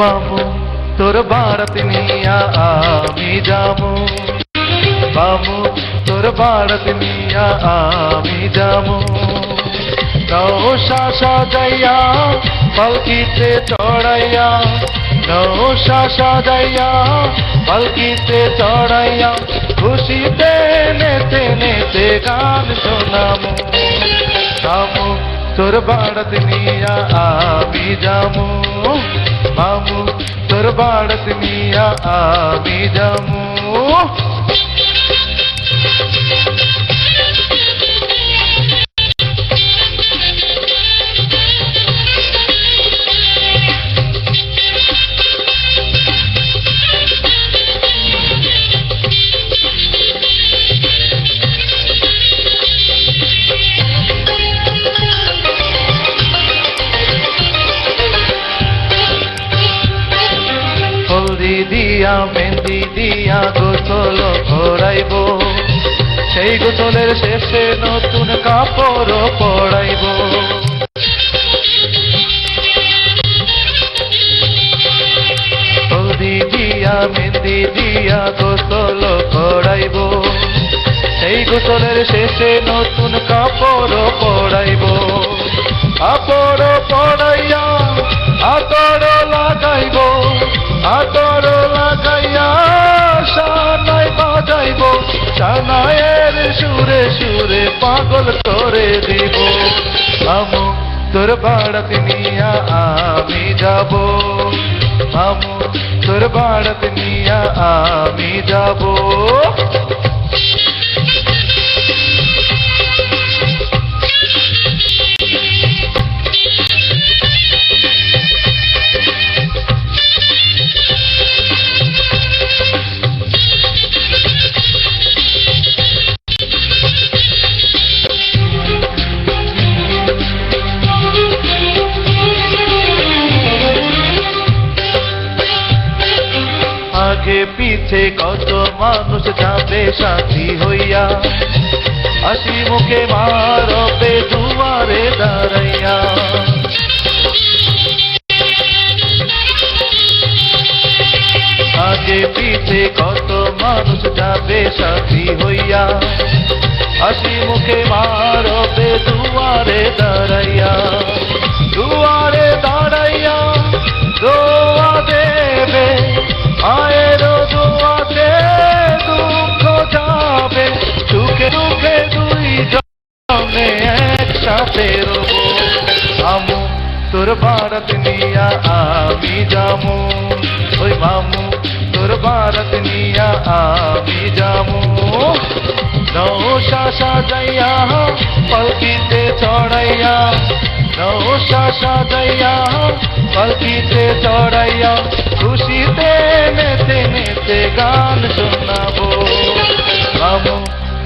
মামু তোর বাড়াতে নিয়া আমি যামু, মামু তোর বাড়াতে নিয়া আমি যামু। নৌশা সাজাইয়া পালকিতে চড়াইয়া, নৌশা সাজাইয়া পালকিতে চড়াইয়া, খুশিতে নেতে নেতে গান শোনামু। মামু তোর বাড়াতে নিয়া আমি যামু, মামু তোর বাড়াতে নিয়া আমি যামু। হলদি দিয়া মেহেন্দি দিয়া গোসল করাইব, সেই গোসলের শেষে নতুন কাপড় পরাইব। হলদি দিয়া মেহেন্দি দিয়া গোসল করাইব, সেই গোসলের শেষে নতুন কাপড় পরাইব। কাপড় পরাইয়া আতর লাগাইব, আতর লাগাইয়া শানাই বাজাইব, শানায়ের সুরে সুরে পাগল করে দিব। মামু তোর বাড়াতে নিয়া আমি যাব, মামু তোর বাড়াতে নিয়া আমি যাব। আগে পিছে কত মানুষ যাবে সাথী হইয়া, হাসি মুখে মারবে দুয়ারে দাঁড়াইয়া। আগে পিছে কত মানুষ যাবে সাথী হইয়া, হাসি মুখে মারবে দুয়ারে দাঁড়াইয়া। দুয়ারে দাঁড়াইয়া দোয়া দেবে, মায়ের দোয়াতে দুঃখ যাবে, সুখে দুঃখে দুই জনে একসাথে রব। মামু তোর বাড়াতে নিয়া আমি যামু, ওই মামু তোর বাড়াতে নিয়া আমি যামু। নৌশা সাজাইয়া পালকিতে চড়াইয়া, নৌশা সাজাইয়া পালকিতে চড়াইয়া, খুশিতে নেতে নেতে গান শোনাবো। মামু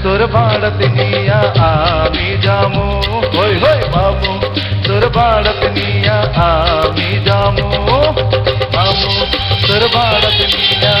তোর বাড়াতে নিয়া আমি যামু, হই হই মামু তোর বাড়াতে নিয়া আমি যামু, মামু তোর বাড়াতে নিয়া